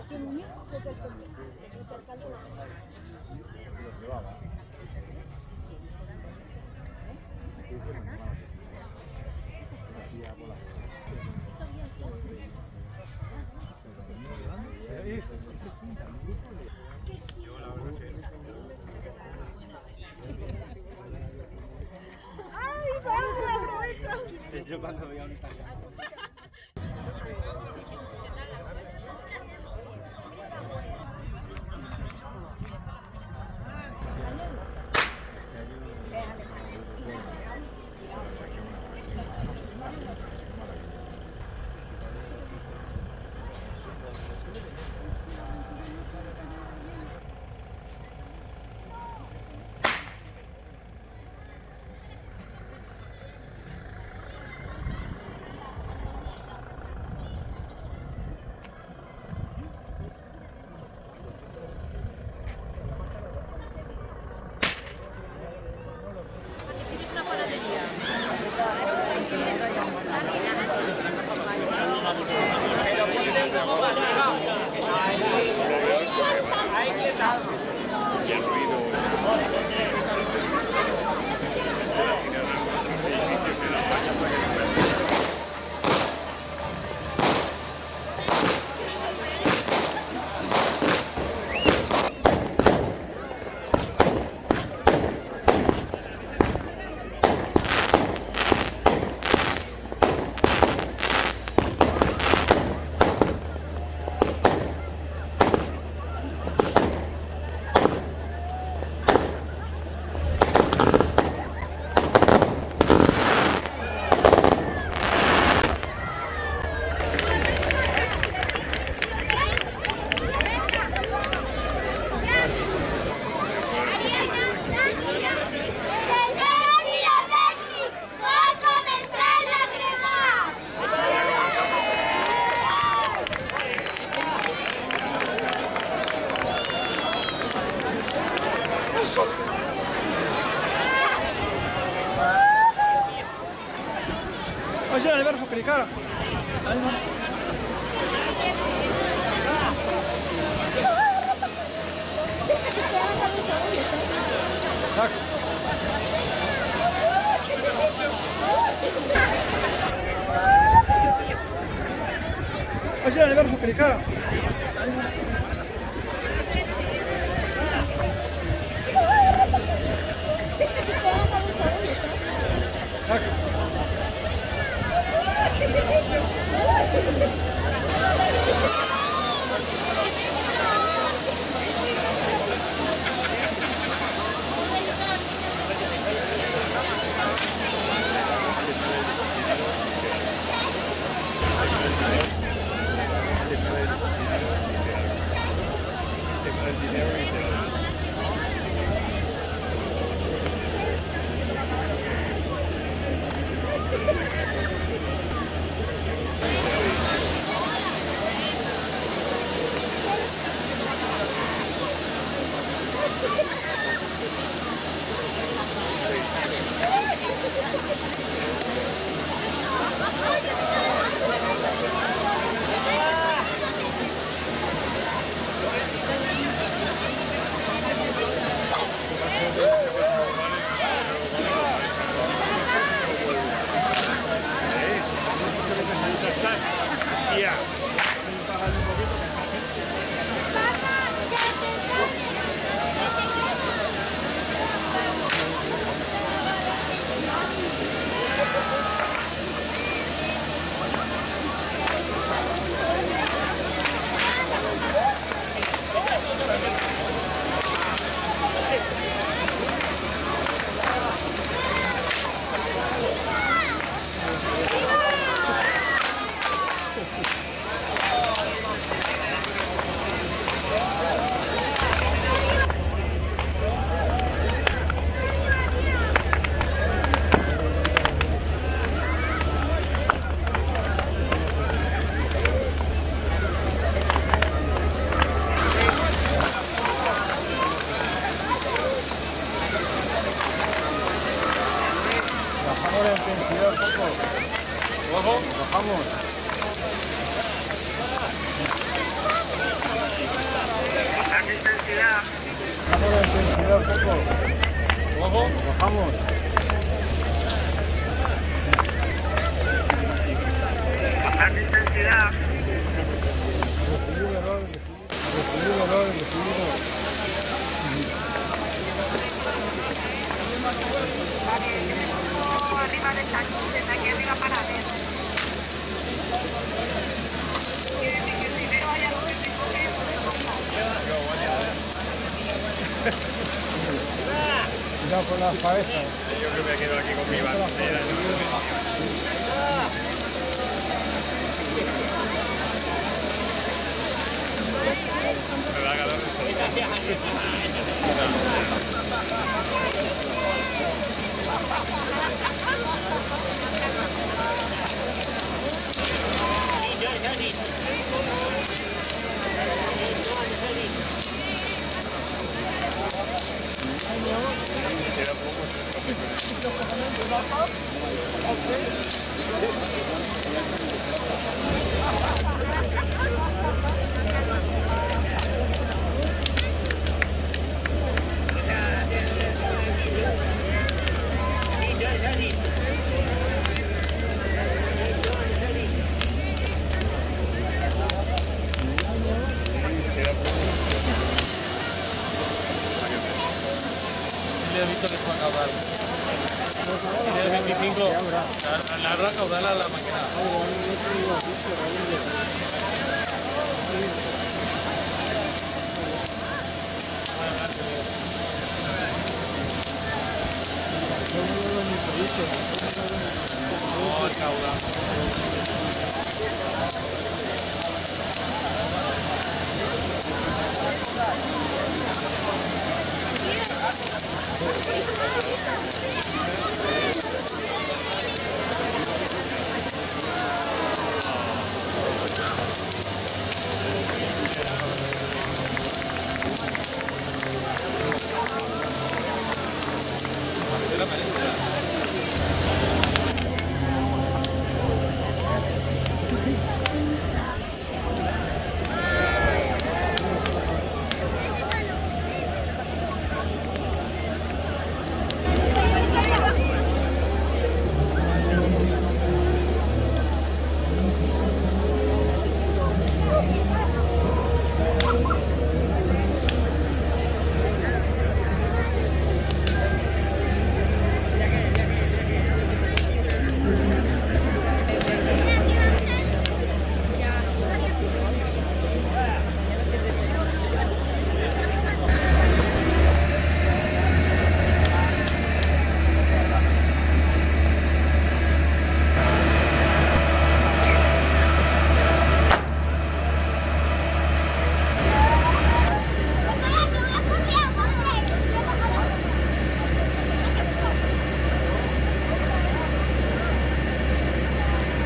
Aquí en Muñoz, desde el convento, desde el alcalde de la ¡ay, Sandra, aprovecha! Yo cuando veía un italiano. ¿Tienes una panadería? Y el ruido. Oye, el verso que cara. Oye, el verso que cara. Bajamos la intensidad un poco. Bajamos. Bajamos la intensidad un poco. Ojo. Bajamos. Arriba del tanque, desde aquí arriba para ver. Que primero haya lo que se coge, Cuidado con las cabezas. Yo creo que me quedo aquí con mi bandera. Me va a ganar he visto que fue a acabar. Tiene 25. La habrá caudal a la máquina. No, el caudal.